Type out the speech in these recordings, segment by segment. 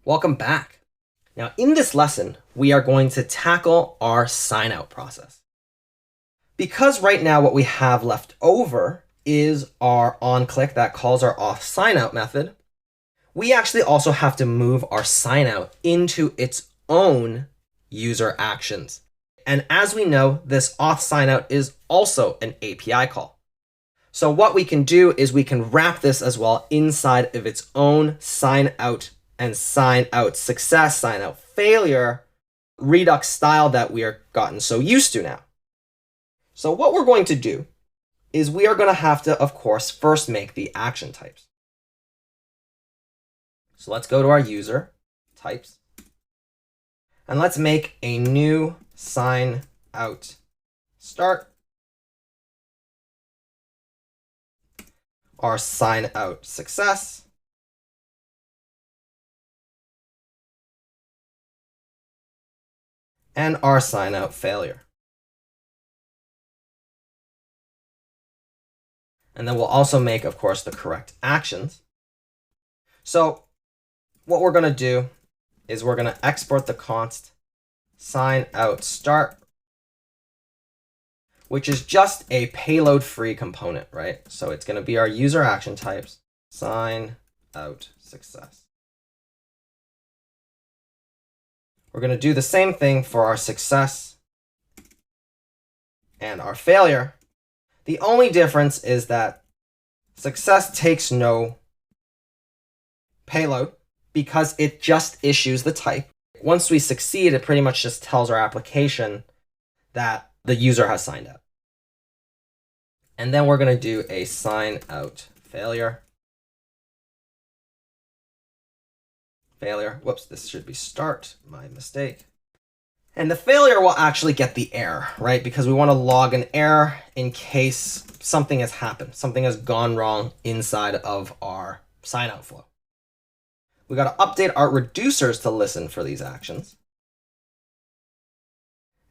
Welcome back. Now, in this lesson, we are going to tackle our sign out process. Because right now what we have left over is our onClick that calls our auth sign out method, we actually also have to move our sign out into its own user actions. And as we know, this auth sign out is also an API call. So what we can do is we can wrap this as well inside of its own sign out and sign out success, sign out failure, Redux style that we are gotten so used to now. So what we're going to do is we are going to have to, of course, first make the action types. So let's go to our user types and let's make a new sign out start, our sign out success, and our sign out failure. And then we'll also make, of course, the correct actions. So what we're going to do is we're going to export the const sign out start, which is just a payload free component, right? So it's going to be our user action types, sign out success. We're going to do the same thing for our success and our failure. The only difference is that success takes no payload because it just issues the type. Once we succeed, it pretty much just tells our application that the user has signed out. And then we're going to do a sign out failure. Whoops, this should be start, my mistake. And the failure will actually get the error, right? Because we want to log an error in case something has happened, something has gone wrong inside of our sign out flow. We got to update our reducers to listen for these actions.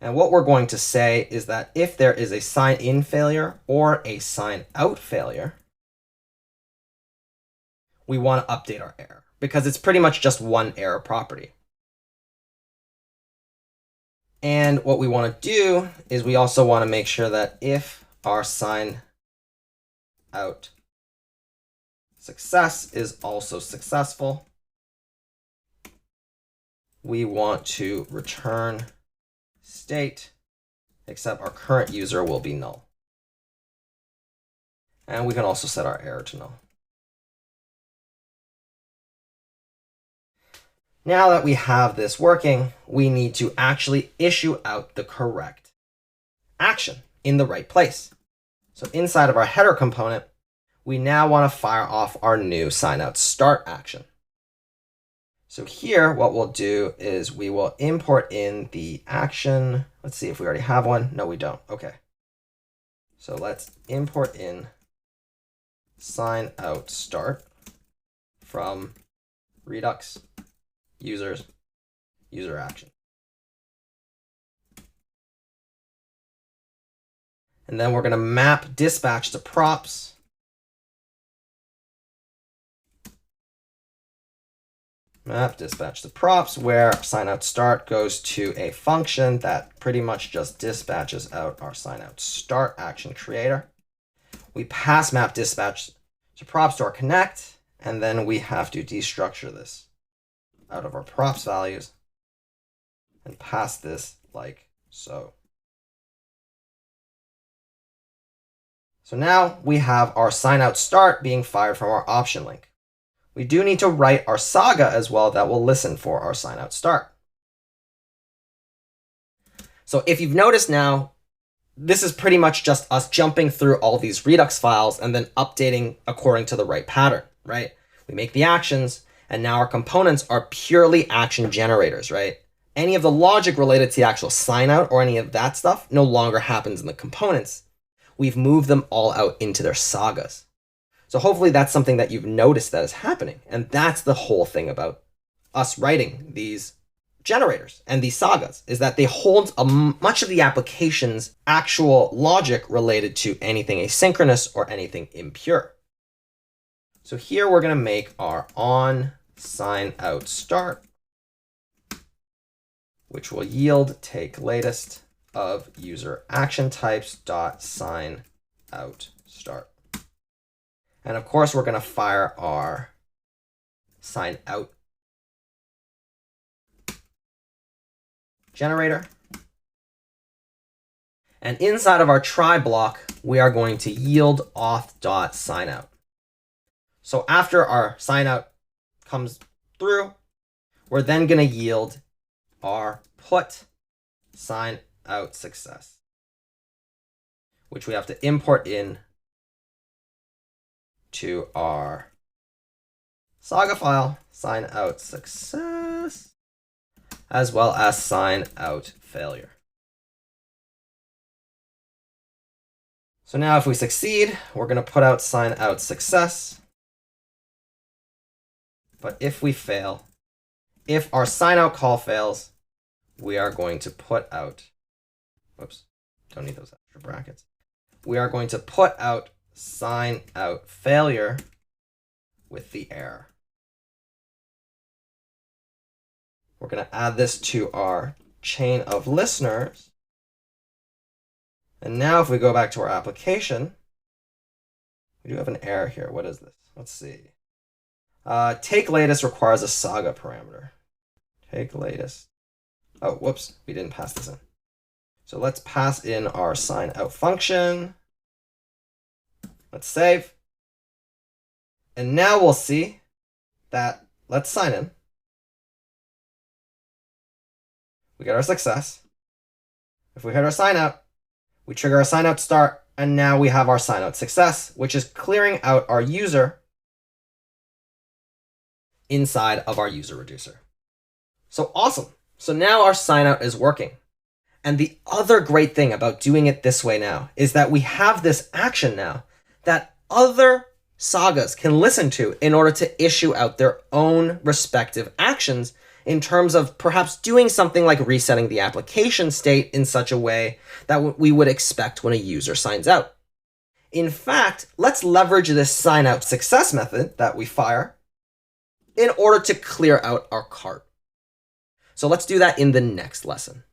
And what we're going to say is that if there is a sign in failure or a sign out failure, we want to update our error because it's pretty much just one error property. And what we want to do is we also want to make sure that if our sign out success is also successful, we want to return state, except our current user will be null. And we can also set our error to null. Now that we have this working, we need to actually issue out the correct action in the right place. So inside of our header component, we now want to fire off our new sign out start action. So here, what we'll do is we will import in the action. Let's see if we already have one. No, we don't. OK. So let's import in sign out start from Redux user action. And then we're going to map dispatch to props. Map dispatch to props, where sign out start goes to a function that pretty much just dispatches out our sign out start action creator. We pass map dispatch to props to our connect, and then we have to destructure this out of our props values and pass this like so. So now we have our sign out start being fired from our option link. We do need to write our Saga as well that will listen for our sign out start. So if you've noticed now, this is pretty much just us jumping through all these Redux files and then updating according to the right pattern, right? We make the actions, and now our components are purely action generators, right? Any of the logic related to the actual sign out or any of that stuff no longer happens in the components. We've moved them all out into their sagas. So hopefully that's something that you've noticed that is happening. And that's the whole thing about us writing these generators and these sagas, is that they hold much of the application's actual logic related to anything asynchronous or anything impure. So here we're going to make our on sign out start, which will yield take latest of user action types dot sign out start. And of course, we're going to fire our sign out generator. And inside of our try block, we are going to yield auth.signout. So after our sign out comes through, we're then going to yield our put sign out success, which we have to import in to our Saga file, sign out success, as well as sign out failure. So now if we succeed, we're going to put out sign out success. But if we fail, if our sign out call fails, we are going to put out, whoops, don't need those extra brackets. We are going to put out sign out failure with the error. We're going to add this to our chain of listeners. And now if we go back to our application, we do have an error here. What is this? Let's see. Take latest requires a Saga parameter. Take latest. Oh, whoops, we didn't pass this in. So let's pass in our sign out function. Let's save. And now we'll see that, let's sign in. We get our success. If we hit our sign out, we trigger our sign out start, and now we have our sign out success, which is clearing out our user inside of our user reducer. So awesome. So now our sign out is working. And the other great thing about doing it this way now is that we have this action now that other sagas can listen to in order to issue out their own respective actions in terms of perhaps doing something like resetting the application state in such a way that we would expect when a user signs out. In fact, let's leverage this sign out success method that we fire in order to clear out our cart. So let's do that in the next lesson.